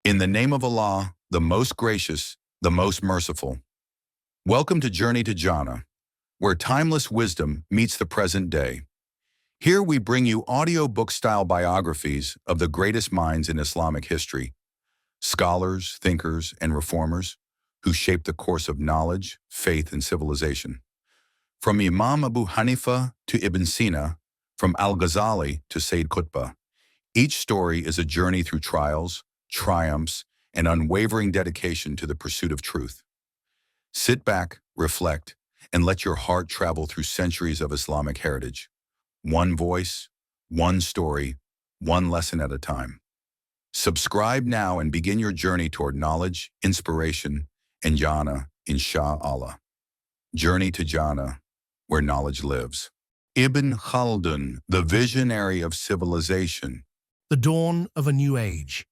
In the name of Allah, the most gracious, the most merciful. Welcome to Journey to Jannah, where timeless wisdom meets the present day. Here we bring you audiobook-style biographies of the greatest minds in Islamic history, scholars, thinkers, and reformers who shaped the course of knowledge, faith, and civilization. From Imam Abu Hanifa to Ibn Sina, from al-Ghazali to Sayyid Qutb, each story is a journey through trials, triumphs, and unwavering dedication to the pursuit of truth. Sit back, reflect, and let your heart travel through centuries of Islamic heritage. One voice, one story, one lesson at a time. Subscribe now and begin your journey toward knowledge, inspiration, and Jannah, inshallah. Journey to Jannah, where knowledge lives. Ibn Khaldun, the visionary of civilization. The dawn of a new age.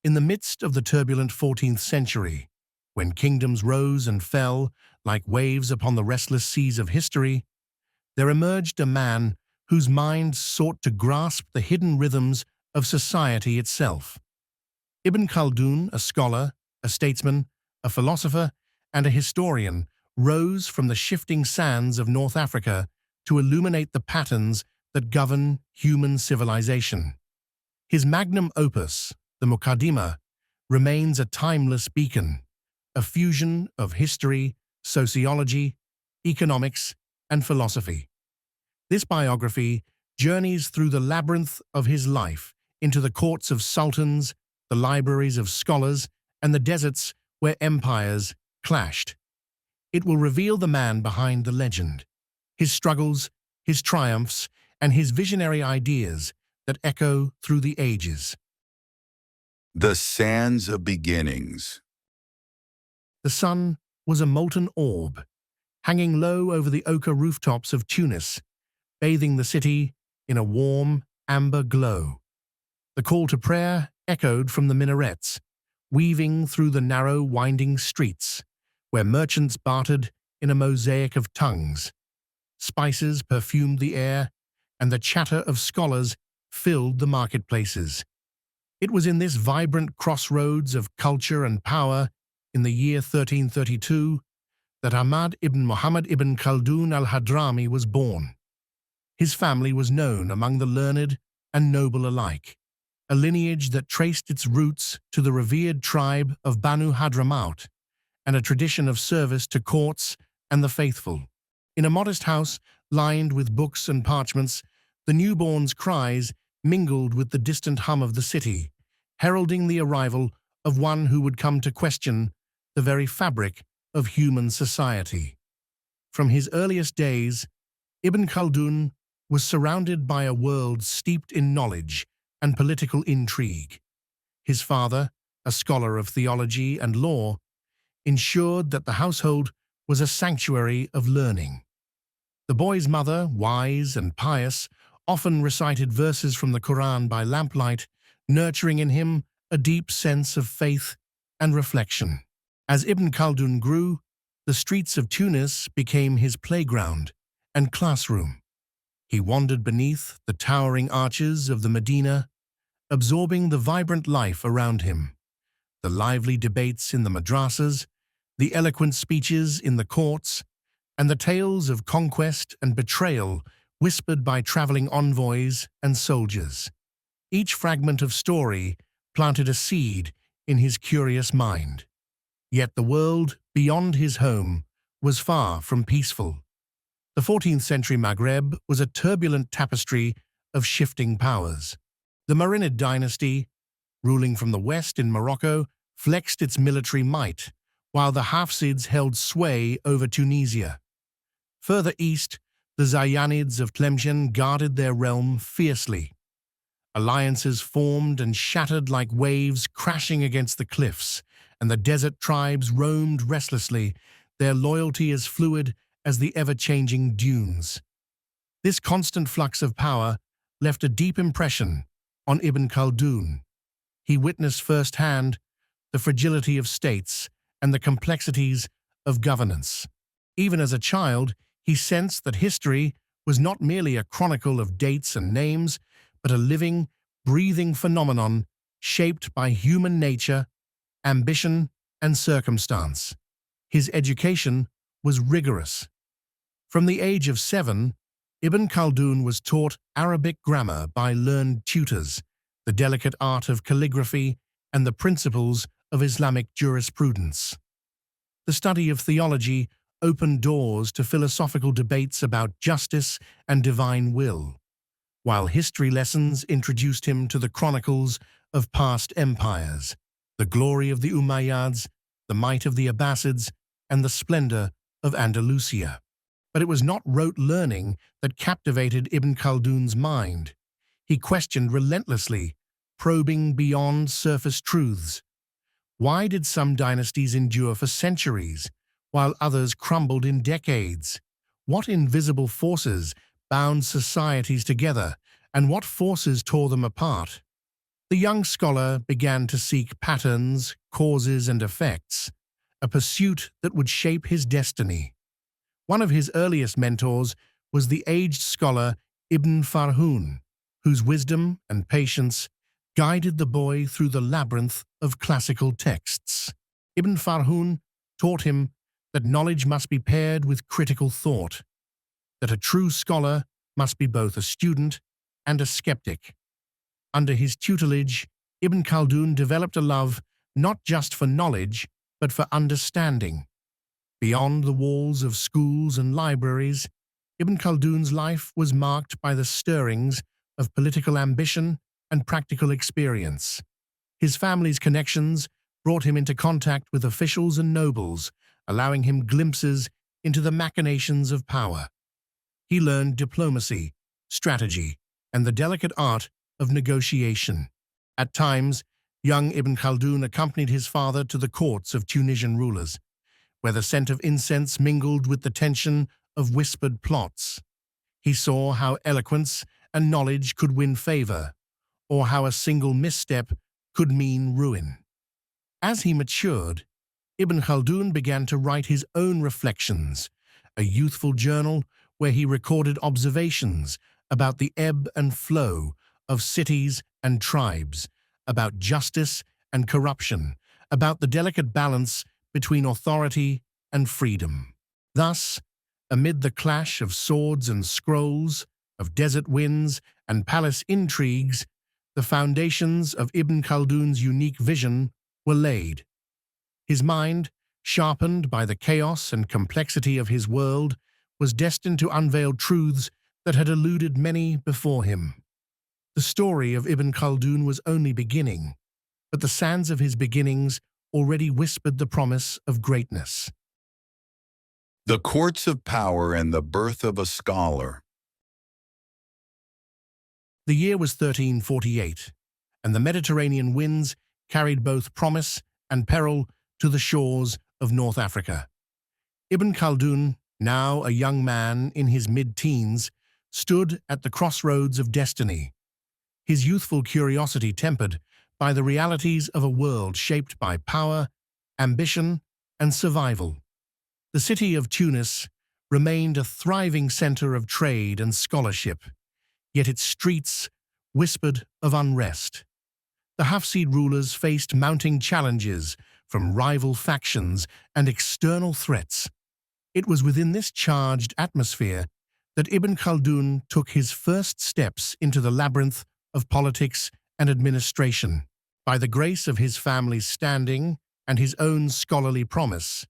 In the midst of the turbulent 14th century, when kingdoms rose and fell like waves upon the restless seas of history, there emerged a man whose mind sought to grasp the hidden rhythms of society itself. Ibn Khaldun, a scholar, a statesman, a philosopher, and a historian, rose from the shifting sands of North Africa to illuminate the patterns that govern human civilization. His magnum opus, the Muqaddimah, remains a timeless beacon, a fusion of history, sociology, economics, and philosophy. This biography journeys through the labyrinth of his life into the courts of sultans, the libraries of scholars, and the deserts where empires clashed. It will reveal the man behind the legend, his struggles, his triumphs, and his visionary ideas that echo through the ages. The sands of beginnings. The sun was a molten orb, hanging low over the ochre rooftops of Tunis, bathing the city in a warm, amber glow. The call to prayer echoed from the minarets, weaving through the narrow, winding streets, where merchants bartered in a mosaic of tongues. Spices perfumed the air, and the chatter of scholars filled the marketplaces. It was in this vibrant crossroads of culture and power, in the year 1332, that Ahmad ibn Muhammad ibn Khaldun al-Hadrami was born. His family was known among the learned and noble alike, a lineage that traced its roots to the revered tribe of Banu Hadramaut, and a tradition of service to courts and the faithful. In a modest house lined with books and parchments, the newborn's cries mingled with the distant hum of the city, heralding the arrival of one who would come to question the very fabric of human society. From his earliest days, Ibn Khaldun was surrounded by a world steeped in knowledge and political intrigue. His father, a scholar of theology and law, ensured that the household was a sanctuary of learning. The boy's mother, wise and pious, often recited verses from the Quran by lamplight, nurturing in him a deep sense of faith and reflection. As Ibn Khaldun grew, the streets of Tunis became his playground and classroom. He wandered beneath the towering arches of the Medina, absorbing the vibrant life around him, the lively debates in the madrasas, the eloquent speeches in the courts, and the tales of conquest and betrayal whispered by traveling envoys and soldiers. Each fragment of story planted a seed in his curious mind. Yet the world beyond his home was far from peaceful. The 14th century Maghreb was a turbulent tapestry of shifting powers. The Marinid dynasty, ruling from the west in Morocco, flexed its military might, while the Hafsids held sway over Tunisia. Further east, the Zayyanids of Tlemcen guarded their realm fiercely. Alliances formed and shattered like waves crashing against the cliffs, and the desert tribes roamed restlessly, their loyalty as fluid as the ever-changing dunes. This constant flux of power left a deep impression on Ibn Khaldun. He witnessed firsthand the fragility of states and the complexities of governance. Even as a child, he sensed that history was not merely a chronicle of dates and names, but a living, breathing phenomenon shaped by human nature ambition, and circumstance. His education was rigorous. From the age of 7, Ibn Khaldun was taught Arabic grammar by learned tutors, the delicate art of calligraphy, and the principles of Islamic jurisprudence. The study of theology opened doors to philosophical debates about justice and divine will, while history lessons introduced him to the chronicles of past empires, the glory of the Umayyads, the might of the Abbasids, and the splendor of Andalusia. But it was not rote learning that captivated Ibn Khaldun's mind. He questioned relentlessly, probing beyond surface truths. Why did some dynasties endure for centuries, while others crumbled in decades? What invisible forces bound societies together, and what forces tore them apart? The young scholar began to seek patterns, causes, and effects, a pursuit that would shape his destiny. One of his earliest mentors was the aged scholar Ibn Farhun, whose wisdom and patience guided the boy through the labyrinth of classical texts. Ibn Farhun taught him that knowledge must be paired with critical thought, that a true scholar must be both a student and a skeptic. Under his tutelage, Ibn Khaldun developed a love not just for knowledge, but for understanding. Beyond the walls of schools and libraries, Ibn Khaldun's life was marked by the stirrings of political ambition and practical experience. His family's connections brought him into contact with officials and nobles, allowing him glimpses into the machinations of power. He learned diplomacy, strategy, and the delicate art of negotiation. At times, young Ibn Khaldun accompanied his father to the courts of Tunisian rulers, where the scent of incense mingled with the tension of whispered plots. He saw how eloquence and knowledge could win favor, or how a single misstep could mean ruin. As he matured, Ibn Khaldun began to write his own reflections, a youthful journal where he recorded observations about the ebb and flow of cities and tribes, about justice and corruption, about the delicate balance between authority and freedom. Thus, amid the clash of swords and scrolls, of desert winds and palace intrigues, the foundations of Ibn Khaldun's unique vision were laid. His mind, sharpened by the chaos and complexity of his world, was destined to unveil truths that had eluded many before him. The story of Ibn Khaldun was only beginning, but the sands of his beginnings already whispered the promise of greatness. The Courts of Power and the Birth of a Scholar. The year was 1348, and the Mediterranean winds carried both promise and peril to the shores of North Africa. Ibn Khaldun, now a young man in his mid-teens, stood at the crossroads of destiny, his youthful curiosity tempered by the realities of a world shaped by power, ambition, and survival. The city of Tunis remained a thriving center of trade and scholarship, yet its streets whispered of unrest. The Hafsid rulers faced mounting challenges from rival factions and external threats. It was within this charged atmosphere that Ibn Khaldun took his first steps into the labyrinth of politics and administration. By the grace of his family's standing and his own scholarly promise,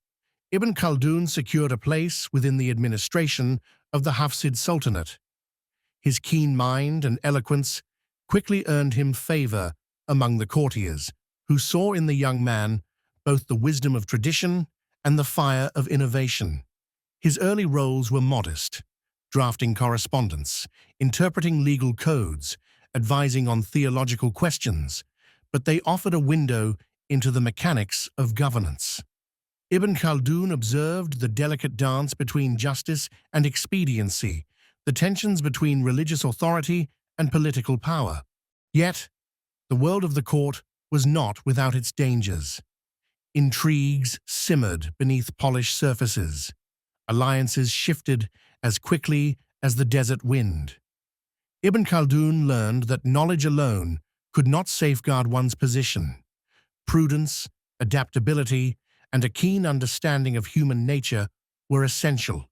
Ibn Khaldun secured a place within the administration of the Hafsid Sultanate. His keen mind and eloquence quickly earned him favor among the courtiers, who saw in the young man both the wisdom of tradition and the fire of innovation. His early roles were modest, drafting correspondence, interpreting legal codes, advising on theological questions, but they offered a window into the mechanics of governance. Ibn Khaldun observed the delicate dance between justice and expediency, the tensions between religious authority and political power. Yet, the world of the court was not without its dangers. Intrigues simmered beneath polished surfaces. Alliances shifted as quickly as the desert wind. Ibn Khaldun learned that knowledge alone could not safeguard one's position. Prudence, adaptability, and a keen understanding of human nature were essential.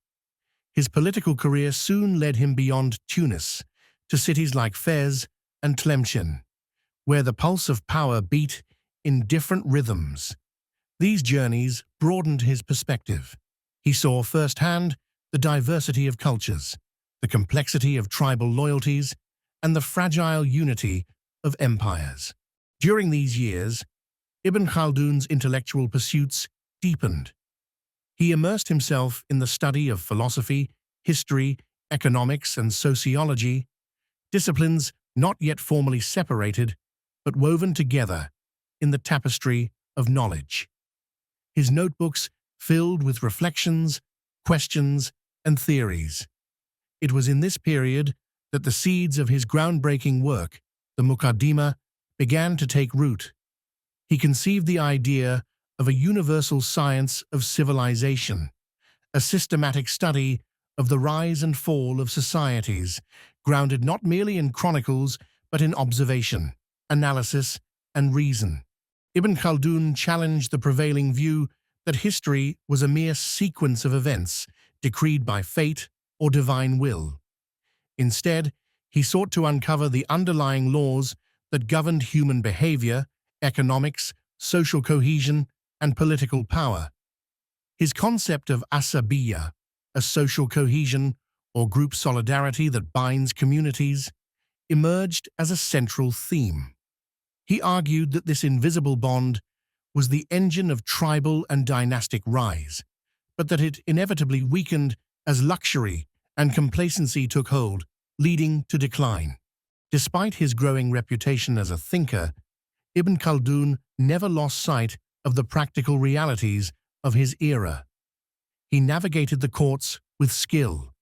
His political career soon led him beyond Tunis, to cities like Fez and Tlemcen, where the pulse of power beat in different rhythms. These journeys broadened his perspective. He saw firsthand the diversity of cultures, the complexity of tribal loyalties, and the fragile unity of empires. During these years, Ibn Khaldun's intellectual pursuits deepened. He immersed himself in the study of philosophy, history, economics, and sociology, disciplines not yet formally separated, but woven together in the tapestry of knowledge. His notebooks filled with reflections, questions, and theories. It was in this period that the seeds of his groundbreaking work, the Muqaddimah, began to take root. He conceived the idea of a universal science of civilization, a systematic study of the rise and fall of societies, grounded not merely in chronicles but in observation, analysis, and reason. Ibn Khaldun challenged the prevailing view that history was a mere sequence of events decreed by fate or divine will. Instead, he sought to uncover the underlying laws that governed human behavior, economics, social cohesion, and political power. His concept of asabiyyah, a social cohesion or group solidarity that binds communities, emerged as a central theme. He argued that this invisible bond was the engine of tribal and dynastic rise, but that it inevitably weakened as luxury and complacency took hold, leading to decline. Despite his growing reputation as a thinker, Ibn Khaldun never lost sight of the practical realities of his era. He navigated the courts with skill,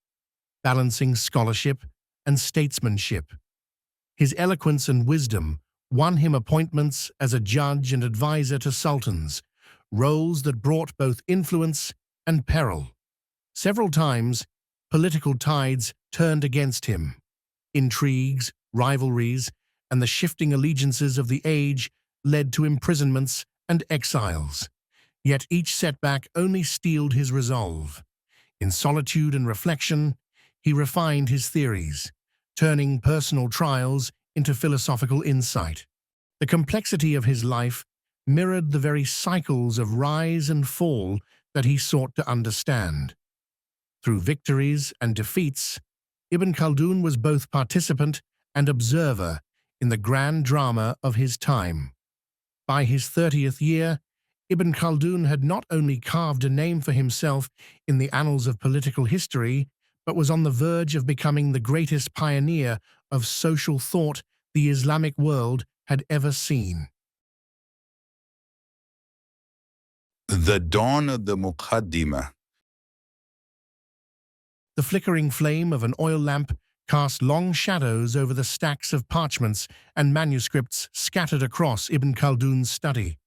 balancing scholarship and statesmanship. His eloquence and wisdom won him appointments as a judge and advisor to sultans, roles that brought both influence and peril. Several times, political tides turned against him. Intrigues, rivalries, and the shifting allegiances of the age led to imprisonments and exiles. Yet each setback only steeled his resolve. In solitude and reflection, he refined his theories, turning personal trials into philosophical insight. The complexity of his life mirrored the very cycles of rise and fall that he sought to understand. Through victories and defeats, Ibn Khaldun was both participant and observer in the grand drama of his time. By his 30th year, Ibn Khaldun had not only carved a name for himself in the annals of political history, but was on the verge of becoming the greatest pioneer of social thought the Islamic world had ever seen. The dawn of the Muqaddimah. The flickering flame of an oil lamp cast long shadows over the stacks of parchments and manuscripts scattered across Ibn Khaldun's study.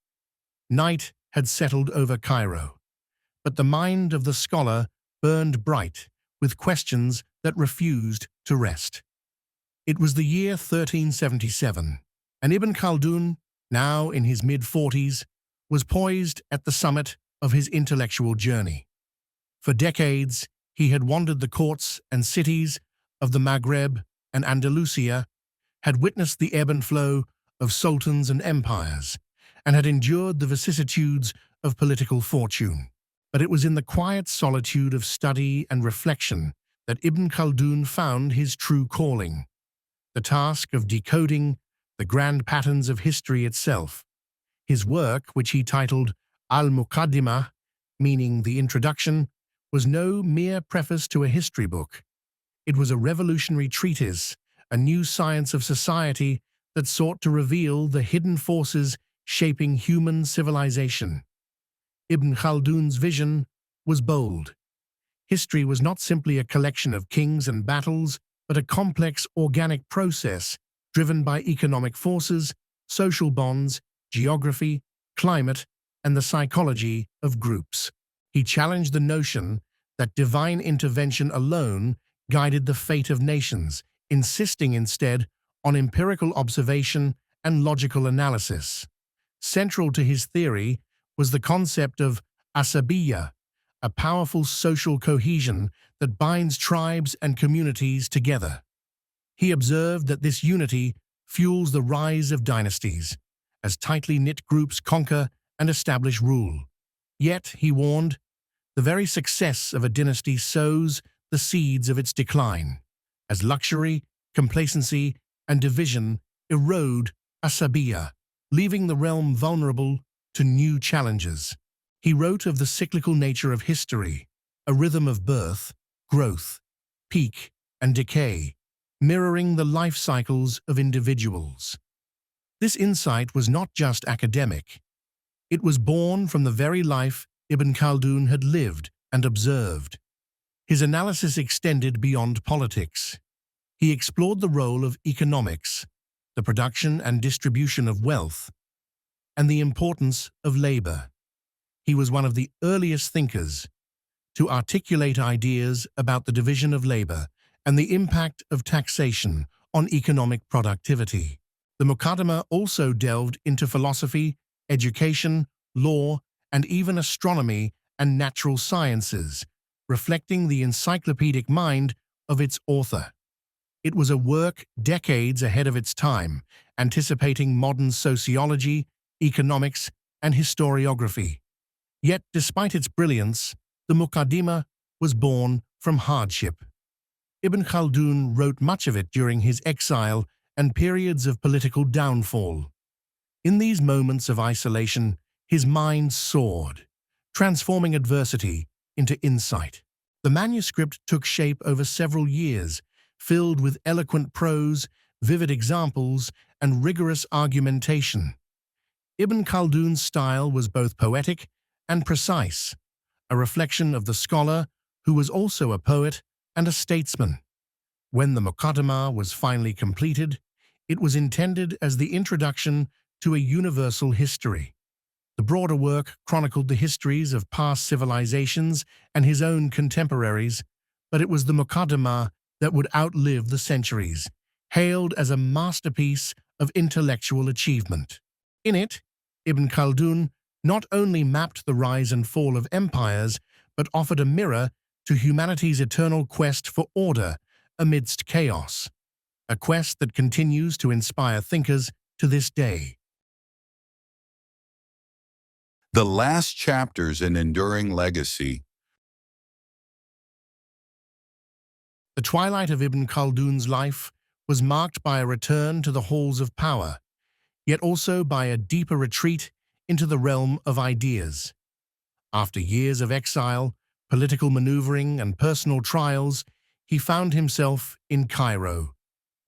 Night had settled over Cairo, but the mind of the scholar burned bright with questions that refused to rest. It was the year 1377, and Ibn Khaldun, now in his mid-40s, was poised at the summit of his intellectual journey. For decades, he had wandered the courts and cities of the Maghreb and Andalusia, had witnessed the ebb and flow of sultans and empires, and had endured the vicissitudes of political fortune. But it was in the quiet solitude of study and reflection that Ibn Khaldun found his true calling, the task of decoding the grand patterns of history itself. His work, which he titled al-Muqaddimah, meaning the introduction, was no mere preface to a history book. It was a revolutionary treatise, a new science of society that sought to reveal the hidden forces shaping human civilization. Ibn Khaldun's vision was bold. History was not simply a collection of kings and battles, but a complex organic process driven by economic forces, social bonds, geography, climate, and the psychology of groups. He challenged the notion that divine intervention alone guided the fate of nations, insisting instead on empirical observation and logical analysis. Central to his theory was the concept of asabiyyah, a powerful social cohesion that binds tribes and communities together. He observed that this unity fuels the rise of dynasties, as tightly knit groups conquer and establish rule. Yet, he warned, the very success of a dynasty sows the seeds of its decline, as luxury, complacency, and division erode asabiyyah, leaving the realm vulnerable to new challenges. He wrote of the cyclical nature of history, a rhythm of birth, growth, peak, and decay, mirroring the life cycles of individuals. This insight was not just academic. It was born from the very life Ibn Khaldun had lived and observed. His analysis extended beyond politics. He explored the role of economics, the production and distribution of wealth, and the importance of labor. He was one of the earliest thinkers to articulate ideas about the division of labor and the impact of taxation on economic productivity. The Muqaddimah also delved into philosophy, education, law, and even astronomy and natural sciences, reflecting the encyclopedic mind of its author. It was a work decades ahead of its time, anticipating modern sociology, economics, and historiography. Yet, despite its brilliance, the Muqaddimah was born from hardship. Ibn Khaldun wrote much of it during his exile and periods of political downfall. In these moments of isolation, his mind soared, transforming adversity into insight. The manuscript took shape over several years, filled with eloquent prose, vivid examples, and rigorous argumentation. Ibn Khaldun's style was both poetic and precise, a reflection of the scholar who was also a poet and a statesman. When the Muqaddimah was finally completed, it was intended as the introduction to a universal history. The broader work chronicled the histories of past civilizations and his own contemporaries, but it was the Muqaddimah that would outlive the centuries, hailed as a masterpiece of intellectual achievement. In it, Ibn Khaldun not only mapped the rise and fall of empires, but offered a mirror to humanity's eternal quest for order amidst chaos, a quest that continues to inspire thinkers to this day. The last chapters in enduring legacy. The twilight of Ibn Khaldun's life was marked by a return to the halls of power, yet also by a deeper retreat into the realm of ideas. After years of exile, political maneuvering, and personal trials, he found himself in Cairo,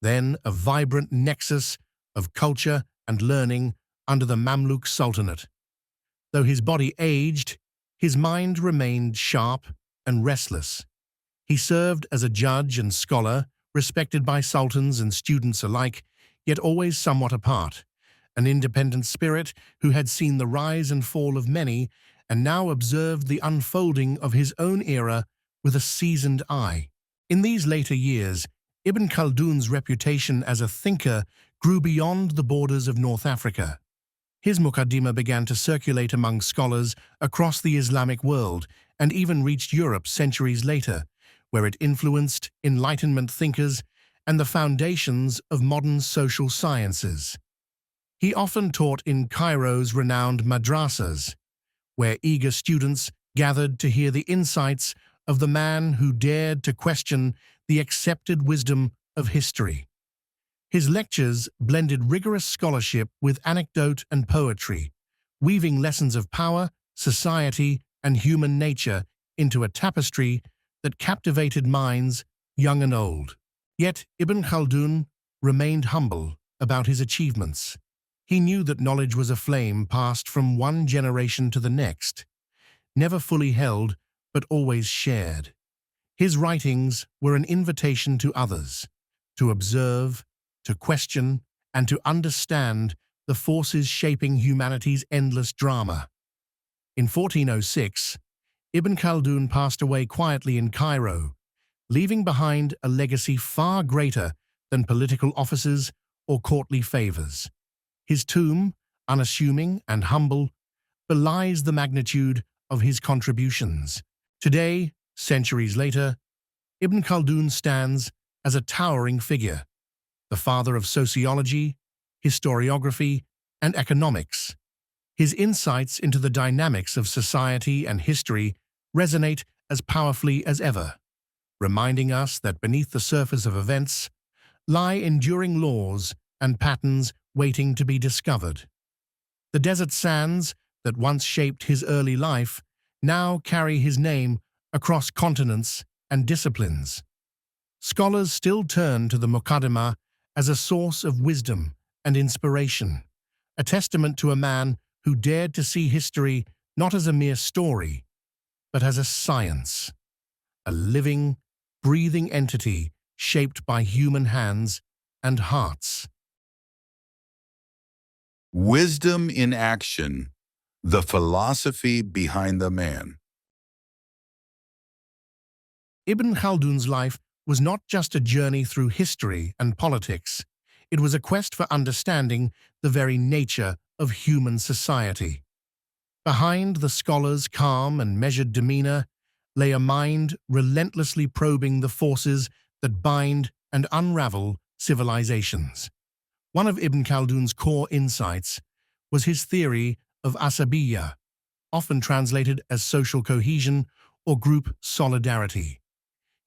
then a vibrant nexus of culture and learning under the Mamluk Sultanate. Though his body aged, his mind remained sharp and restless. He served as a judge and scholar, respected by sultans and students alike, yet always somewhat apart, an independent spirit who had seen the rise and fall of many and now observed the unfolding of his own era with a seasoned eye. In these later years, Ibn Khaldun's reputation as a thinker grew beyond the borders of North Africa. His Muqaddimah began to circulate among scholars across the Islamic world and even reached Europe centuries later, where it influenced Enlightenment thinkers and the foundations of modern social sciences. He often taught in Cairo's renowned madrasas, where eager students gathered to hear the insights of the man who dared to question the accepted wisdom of history. His lectures blended rigorous scholarship with anecdote and poetry, weaving lessons of power, society, and human nature into a tapestry that captivated minds young and old. Yet Ibn Khaldun remained humble about his achievements. He knew that knowledge was a flame passed from one generation to the next, never fully held but always shared. His writings were an invitation to others, to observe, to question, and to understand the forces shaping humanity's endless drama. In 1406, Ibn Khaldun passed away quietly in Cairo, leaving behind a legacy far greater than political offices or courtly favors. His tomb, unassuming and humble, belies the magnitude of his contributions. Today, centuries later, Ibn Khaldun stands as a towering figure, the father of sociology, historiography, and economics. His insights into the dynamics of society and history resonate as powerfully as ever, reminding us that beneath the surface of events lie enduring laws and patterns waiting to be discovered. The desert sands that once shaped his early life now carry his name across continents and disciplines. Scholars still turn to the Muqaddimah as a source of wisdom and inspiration, a testament to a man who dared to see history not as a mere story, but as a science, a living, breathing entity shaped by human hands and hearts. Wisdom in action, the philosophy behind the man. Ibn Khaldun's life was not just a journey through history and politics. It was a quest for understanding the very nature of human society. Behind the scholar's calm and measured demeanor lay a mind relentlessly probing the forces that bind and unravel civilizations. One of Ibn Khaldun's core insights was his theory of asabiyyah, often translated as social cohesion or group solidarity.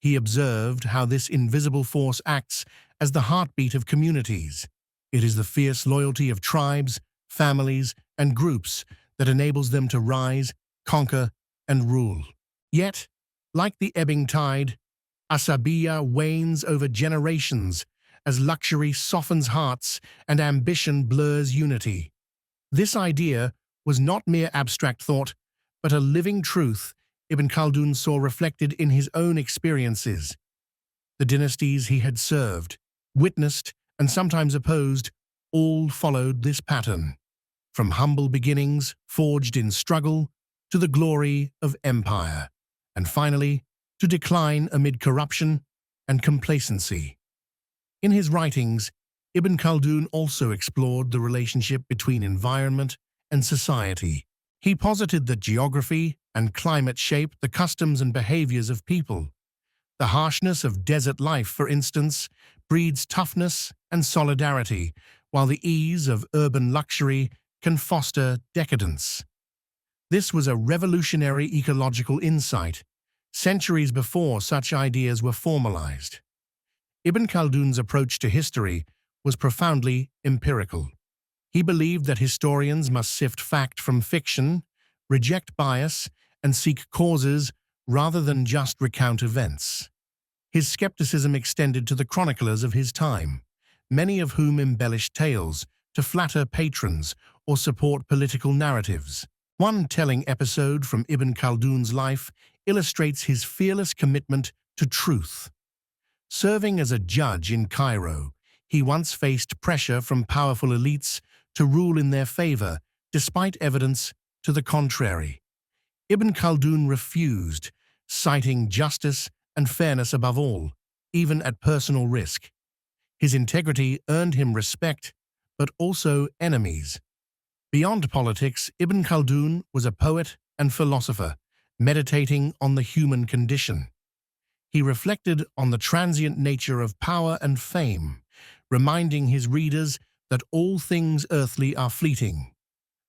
He observed how this invisible force acts as the heartbeat of communities. It is the fierce loyalty of tribes, families, and groups that enables them to rise, conquer, and rule. Yet, like the ebbing tide, asabiyyah wanes over generations as luxury softens hearts and ambition blurs unity. This idea was not mere abstract thought, but a living truth Ibn Khaldun saw reflected in his own experiences. The dynasties he had served, witnessed, and sometimes opposed all followed this pattern, from humble beginnings forged in struggle to the glory of empire, and finally to decline amid corruption and complacency. In his writings, Ibn Khaldun also explored the relationship between environment and society. He posited that geography and climate shape the customs and behaviors of people. The harshness of desert life, for instance, breeds toughness and solidarity, while the ease of urban luxury can foster decadence. This was a revolutionary ecological insight, centuries before such ideas were formalized. Ibn Khaldun's approach to history was profoundly empirical. He believed that historians must sift fact from fiction, reject bias, and seek causes rather than just recount events. His skepticism extended to the chroniclers of his time, many of whom embellished tales to flatter patrons or support political narratives. One telling episode from Ibn Khaldun's life illustrates his fearless commitment to truth. Serving as a judge in Cairo, he once faced pressure from powerful elites to rule in their favor, despite evidence to the contrary. Ibn Khaldun refused, citing justice and fairness above all, even at personal risk. His integrity earned him respect, but also enemies. Beyond politics, Ibn Khaldun was a poet and philosopher, meditating on the human condition. He reflected on the transient nature of power and fame, reminding his readers that all things earthly are fleeting,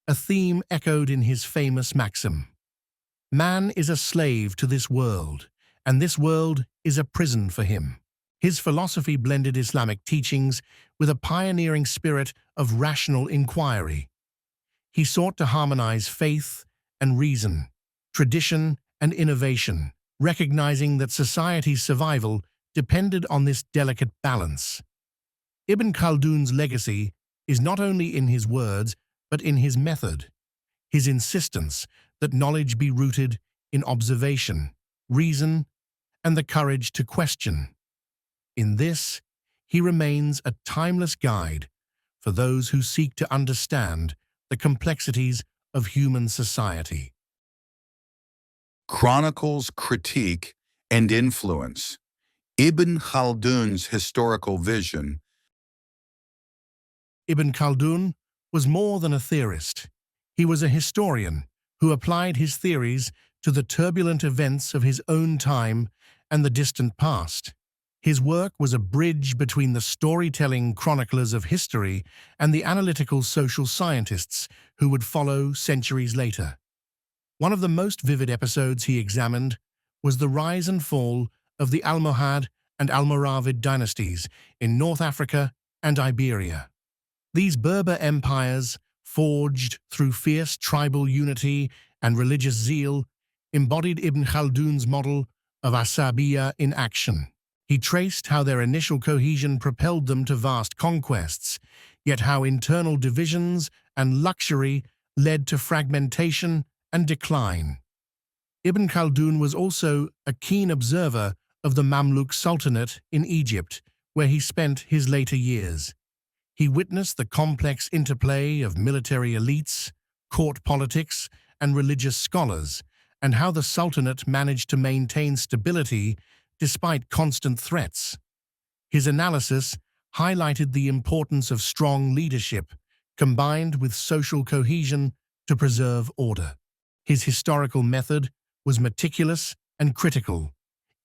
a theme echoed in his famous maxim, "Man is a slave to this world, and this world is a prison for him." His philosophy blended Islamic teachings with a pioneering spirit of rational inquiry. He sought to harmonize faith and reason, tradition and innovation, recognizing that society's survival depended on this delicate balance. Ibn Khaldun's legacy is not only in his words, but in his method, his insistence that knowledge be rooted in observation, reason, and the courage to question. In this, he remains a timeless guide for those who seek to understand the complexities of human society. Chronicles, critique, and influence. Ibn Khaldun's historical vision. Ibn Khaldun was more than a theorist. He was a historian who applied his theories to the turbulent events of his own time and the distant past. His work was a bridge between the storytelling chroniclers of history and the analytical social scientists who would follow centuries later. One of the most vivid episodes he examined was the rise and fall of the Almohad and Almoravid dynasties in North Africa and Iberia. These Berber empires, forged through fierce tribal unity and religious zeal, embodied Ibn Khaldun's model of asabiyyah in action. He traced how their initial cohesion propelled them to vast conquests, yet how internal divisions and luxury led to fragmentation and decline. Ibn Khaldun was also a keen observer of the Mamluk Sultanate in Egypt, where he spent his later years. He witnessed the complex interplay of military elites, court politics, and religious scholars, and how the Sultanate managed to maintain stability despite constant threats. His analysis highlighted the importance of strong leadership combined with social cohesion to preserve order. His historical method was meticulous and critical.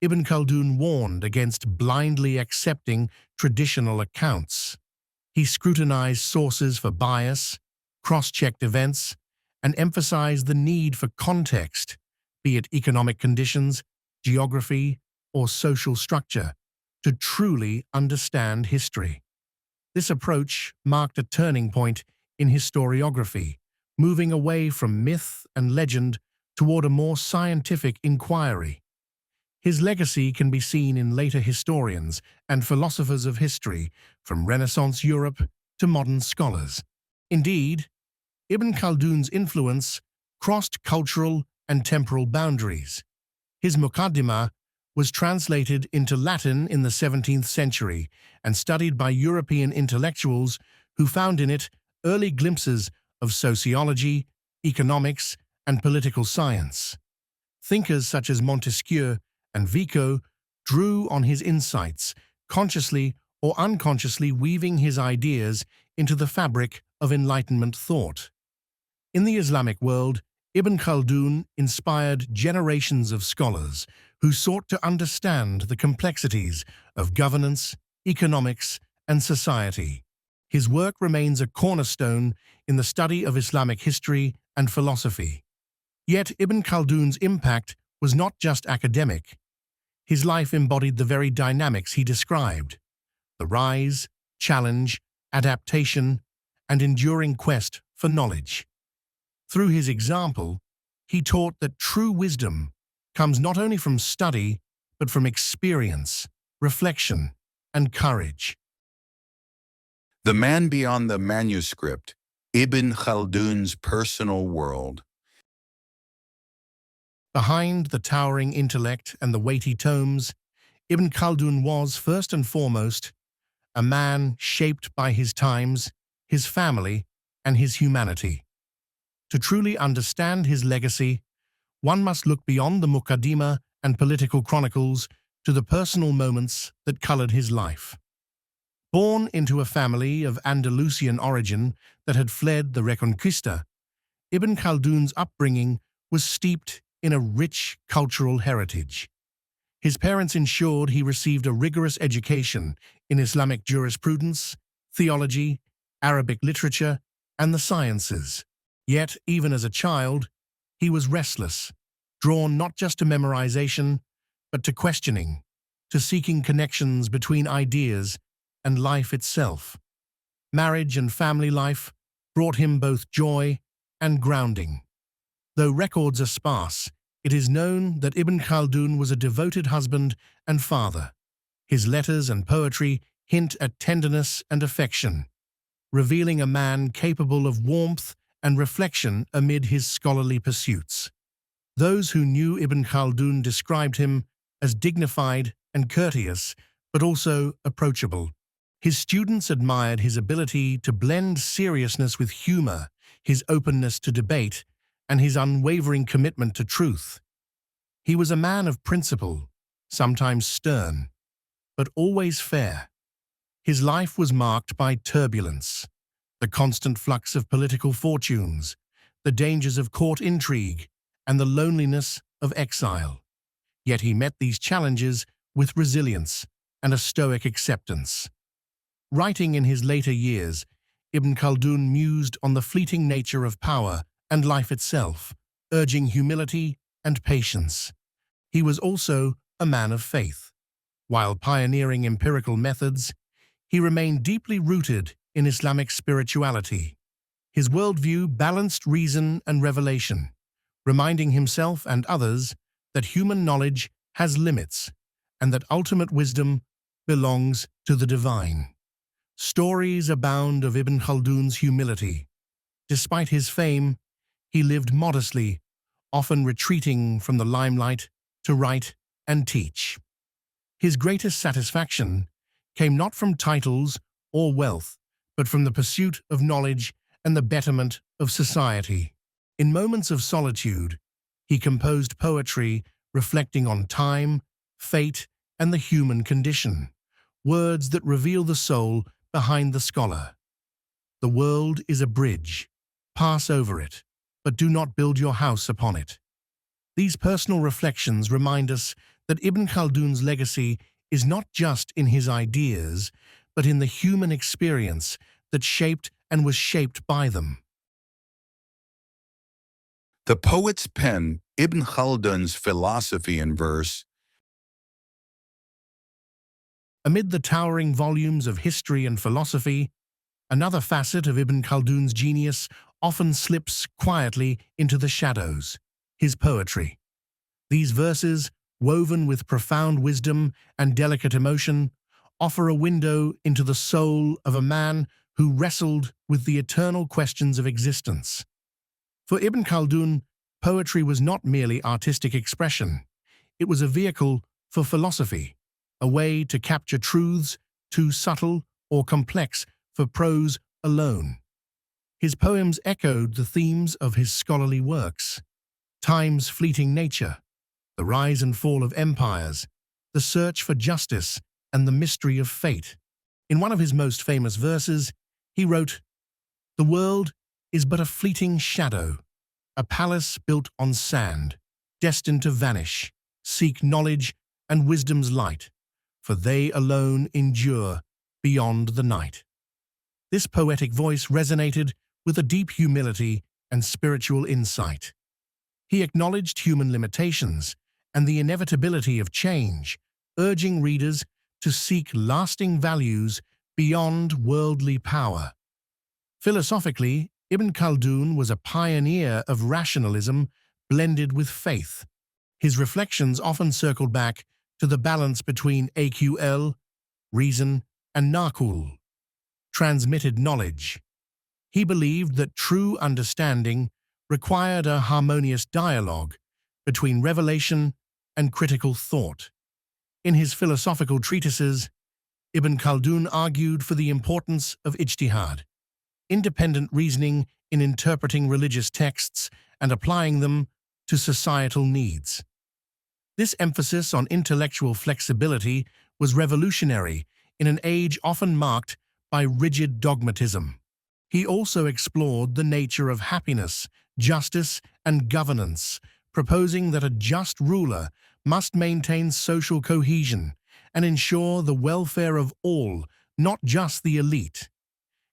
Ibn Khaldun warned against blindly accepting traditional accounts. He scrutinized sources for bias, cross-checked events, and emphasized the need for context, be it economic conditions, geography, or social structure, to truly understand history. This approach marked a turning point in historiography, moving away from myth and legend toward a more scientific inquiry. His legacy can be seen in later historians and philosophers of history, from Renaissance Europe to modern scholars. Indeed, Ibn Khaldun's influence crossed cultural and temporal boundaries. His Muqaddimah was translated into Latin in the 17th century and studied by European intellectuals who found in it early glimpses of sociology, economics, and political science. Thinkers such as Montesquieu and Vico drew on his insights, consciously or unconsciously weaving his ideas into the fabric of Enlightenment thought. In the Islamic world, Ibn Khaldun inspired generations of scholars who sought to understand the complexities of governance, economics, and society. His work remains a cornerstone in the study of Islamic history and philosophy. Yet Ibn Khaldun's impact was not just academic. His life embodied the very dynamics he described: the rise, challenge, adaptation, and enduring quest for knowledge. Through his example, he taught that true wisdom comes not only from study, but from experience, reflection, and courage. The man beyond the manuscript, Ibn Khaldun's personal world. Behind the towering intellect and the weighty tomes, Ibn Khaldun was, first and foremost, a man shaped by his times, his family, and his humanity. To truly understand his legacy, one must look beyond the Muqaddimah and political chronicles to the personal moments that colored his life. Born into a family of Andalusian origin that had fled the Reconquista, Ibn Khaldun's upbringing was steeped in a rich cultural heritage. His parents ensured he received a rigorous education in Islamic jurisprudence, theology, Arabic literature, and the sciences. Yet, even as a child, he was restless, drawn not just to memorization, but to questioning, to seeking connections between ideas and life itself. Marriage and family life brought him both joy and grounding. Though records are sparse, it is known that Ibn Khaldun was a devoted husband and father. His letters and poetry hint at tenderness and affection, revealing a man capable of warmth and reflection amid his scholarly pursuits. Those who knew Ibn Khaldun described him as dignified and courteous, but also approachable. His students admired his ability to blend seriousness with humor, his openness to debate, and his unwavering commitment to truth. He was a man of principle, sometimes stern, but always fair. His life was marked by turbulence, the constant flux of political fortunes, the dangers of court intrigue, and the loneliness of exile. Yet he met these challenges with resilience and a stoic acceptance. Writing in his later years, Ibn Khaldun mused on the fleeting nature of power and life itself, urging humility and patience. He was also a man of faith. While pioneering empirical methods, he remained deeply rooted in Islamic spirituality. His worldview balanced reason and revelation, reminding himself and others that human knowledge has limits and that ultimate wisdom belongs to the divine. Stories abound of Ibn Khaldun's humility. Despite his fame, he lived modestly, often retreating from the limelight to write and teach. His greatest satisfaction came not from titles or wealth, but from the pursuit of knowledge and the betterment of society. In moments of solitude, he composed poetry reflecting on time, fate, and the human condition, words that reveal the soul behind the scholar. The world is a bridge. Pass over it, but do not build your house upon it. These personal reflections remind us that Ibn Khaldun's legacy is not just in his ideas, but in the human experience that shaped and was shaped by them. The poet's pen, Ibn Khaldun's philosophy in verse. Amid the towering volumes of history and philosophy, another facet of Ibn Khaldun's genius often slips quietly into the shadows: his poetry. These verses, woven with profound wisdom and delicate emotion, offer a window into the soul of a man who wrestled with the eternal questions of existence. For Ibn Khaldun, poetry was not merely artistic expression. It was a vehicle for philosophy, a way to capture truths too subtle or complex for prose alone. His poems echoed the themes of his scholarly works: time's fleeting nature, the rise and fall of empires, the search for justice, and the mystery of fate. In one of his most famous verses, he wrote, "The world is but a fleeting shadow, a palace built on sand, destined to vanish. Seek knowledge and wisdom's light, for they alone endure beyond the night." This poetic voice resonated with a deep humility and spiritual insight. He acknowledged human limitations and the inevitability of change, urging readers to seek lasting values beyond worldly power. Philosophically, Ibn Khaldun was a pioneer of rationalism blended with faith. His reflections often circled back to the balance between aql, reason, and naqul, transmitted knowledge. He believed that true understanding required a harmonious dialogue between revelation and critical thought. In his philosophical treatises, Ibn Khaldun argued for the importance of ijtihad, independent reasoning in interpreting religious texts and applying them to societal needs. This emphasis on intellectual flexibility was revolutionary in an age often marked by rigid dogmatism. He also explored the nature of happiness, justice, and governance, proposing that a just ruler must maintain social cohesion and ensure the welfare of all, not just the elite.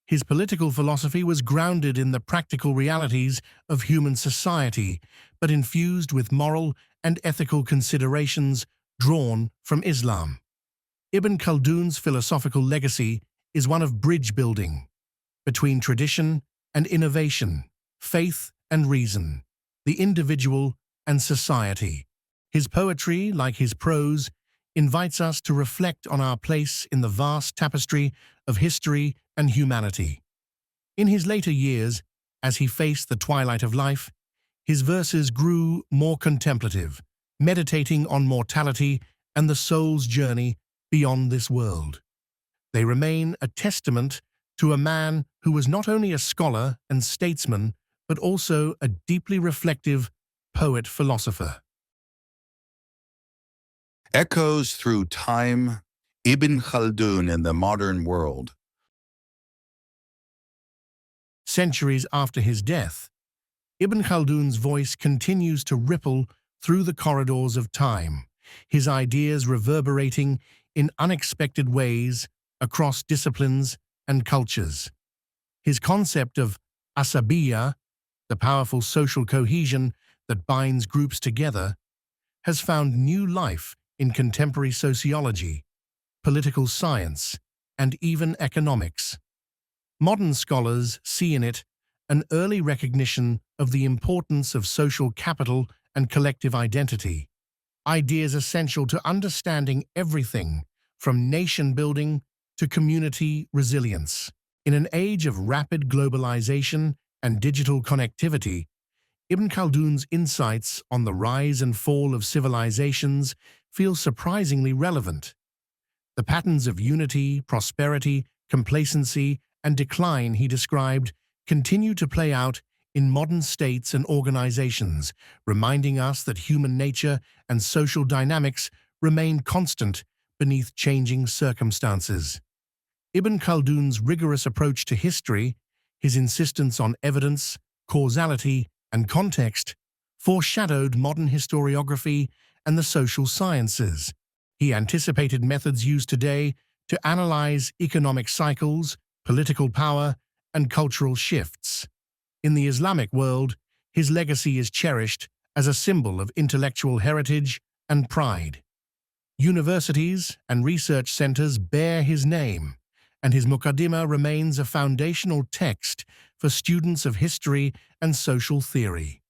His political philosophy was grounded in the practical realities of human society, but infused with moral and ethical considerations drawn from Islam. Ibn Khaldun's philosophical legacy is one of bridge building between tradition and innovation, faith and reason, the individual and society. His poetry, like his prose, invites us to reflect on our place in the vast tapestry of history and humanity. In his later years, as he faced the twilight of life, his verses grew more contemplative, meditating on mortality and the soul's journey beyond this world. They remain a testament to a man who was not only a scholar and statesman, but also a deeply reflective poet-philosopher. Echoes through time, Ibn Khaldun in the modern world. Centuries after his death, Ibn Khaldun's voice continues to ripple through the corridors of time, his ideas reverberating in unexpected ways across disciplines and cultures. His concept of asabiyyah, the powerful social cohesion that binds groups together, has found new life in contemporary sociology, political science, and even economics. Modern scholars see in it an early recognition of the importance of social capital and collective identity, ideas essential to understanding everything from nation-building to community resilience. In an age of rapid globalization and digital connectivity, Ibn Khaldun's insights on the rise and fall of civilizations feel surprisingly relevant. The patterns of unity, prosperity, complacency, and decline he described continue to play out in modern states and organizations, reminding us that human nature and social dynamics remain constant beneath changing circumstances. Ibn Khaldun's rigorous approach to history, his insistence on evidence, causality, and context, foreshadowed modern historiography and the social sciences. He anticipated methods used today to analyze economic cycles, political power, and cultural shifts. In the Islamic world, his legacy is cherished as a symbol of intellectual heritage and pride. Universities and research centers bear his name, and his Muqaddimah remains a foundational text for students of history and social theory.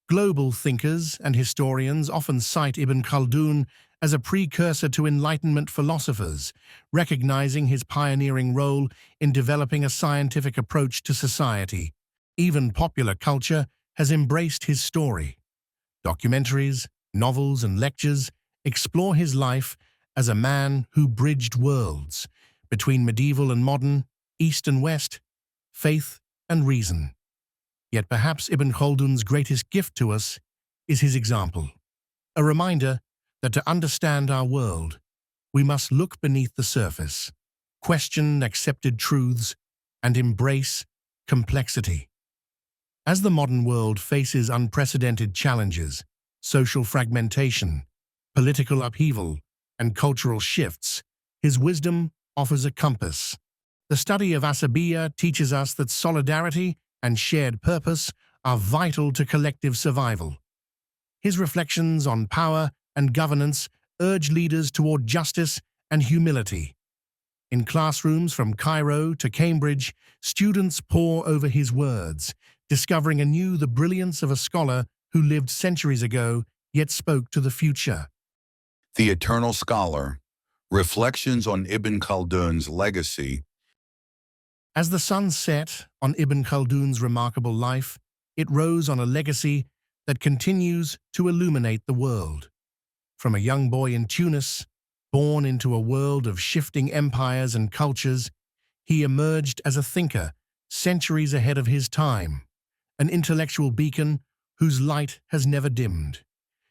Global thinkers and historians often cite Ibn Khaldun as a precursor to Enlightenment philosophers, recognizing his pioneering role in developing a scientific approach to society. Even popular culture has embraced his story. Documentaries, novels, and lectures explore his life as a man who bridged worlds between medieval and modern, East and West, faith and reason. Yet perhaps Ibn Khaldun's greatest gift to us is his example, a reminder that to understand our world, we must look beneath the surface, question accepted truths, and embrace complexity. As the modern world faces unprecedented challenges, social fragmentation, political upheaval, and cultural shifts, his wisdom offers a compass. The study of asabiyyah teaches us that solidarity and shared purpose are vital to collective survival. His reflections on power and governance urge leaders toward justice and humility. In classrooms from Cairo to Cambridge, students pore over his words, discovering anew the brilliance of a scholar who lived centuries ago yet spoke to the future. The Eternal Scholar, Reflections on Ibn Khaldun's Legacy. As the sun set on Ibn Khaldun's remarkable life, it rose on a legacy that continues to illuminate the world. From a young boy in Tunis, born into a world of shifting empires and cultures, he emerged as a thinker centuries ahead of his time, an intellectual beacon whose light has never dimmed.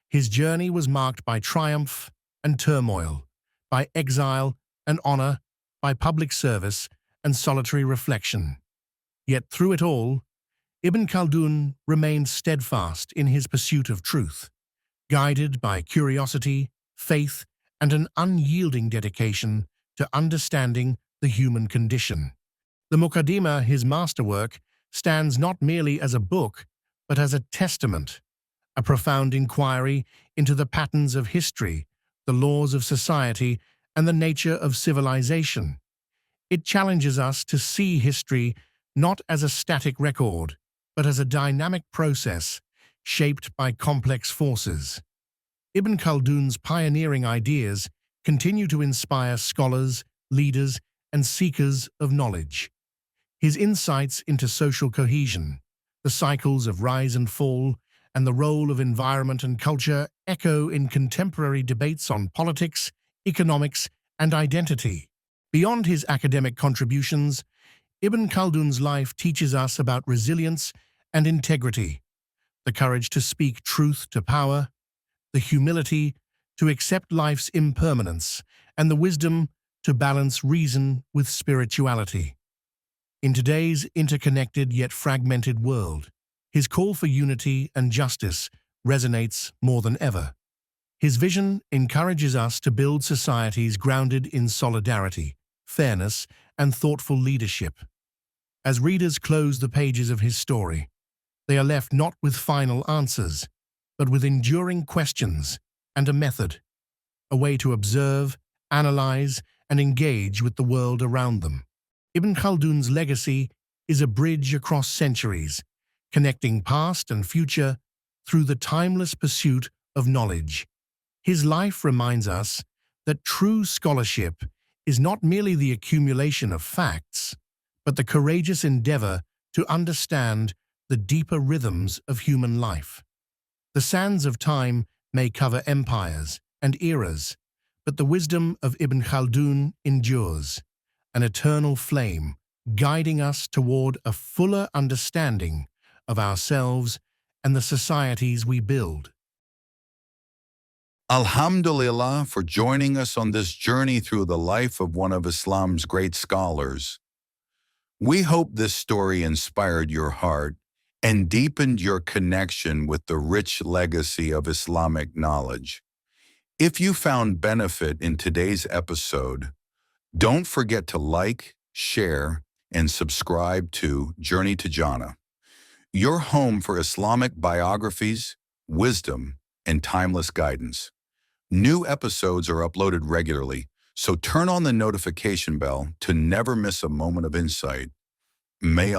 His journey was marked by triumph and turmoil, by exile and honor, by public service and solitary reflection. Yet through it all, Ibn Khaldun remained steadfast in his pursuit of truth, guided by curiosity, faith, and an unyielding dedication to understanding the human condition. The Muqaddimah, his masterwork, stands not merely as a book, but as a testament, a profound inquiry into the patterns of history, the laws of society, and the nature of civilization. It challenges us to see history not as a static record, but as a dynamic process shaped by complex forces. Ibn Khaldun's pioneering ideas continue to inspire scholars, leaders, and seekers of knowledge. His insights into social cohesion, the cycles of rise and fall, and the role of environment and culture echo in contemporary debates on politics, economics, and identity. Beyond his academic contributions, Ibn Khaldun's life teaches us about resilience and integrity, the courage to speak truth to power, the humility to accept life's impermanence, and the wisdom to balance reason with spirituality. In today's interconnected yet fragmented world, His call for unity and justice resonates more than ever. His vision encourages us to build societies grounded in solidarity, fairness, and thoughtful leadership. As readers close the pages of his story, they are left not with final answers, but with enduring questions and a method, a way to observe, analyze, and engage with the world around them. Ibn Khaldun's legacy is a bridge across centuries, connecting past and future through the timeless pursuit of knowledge. His life reminds us that true scholarship is not merely the accumulation of facts, but the courageous endeavor to understand the deeper rhythms of human life. The sands of time may cover empires and eras, but the wisdom of Ibn Khaldun endures, an eternal flame guiding us toward a fuller understanding of ourselves and the societies we build. Alhamdulillah for joining us on this journey through the life of one of Islam's great scholars. We hope this story inspired your heart and deepened your connection with the rich legacy of Islamic knowledge. If you found benefit in today's episode, don't forget to like, share, and subscribe to Journey to Jannah, your home for Islamic biographies, wisdom, and timeless guidance. New episodes are uploaded regularly, so turn on the notification bell to never miss a moment of insight. May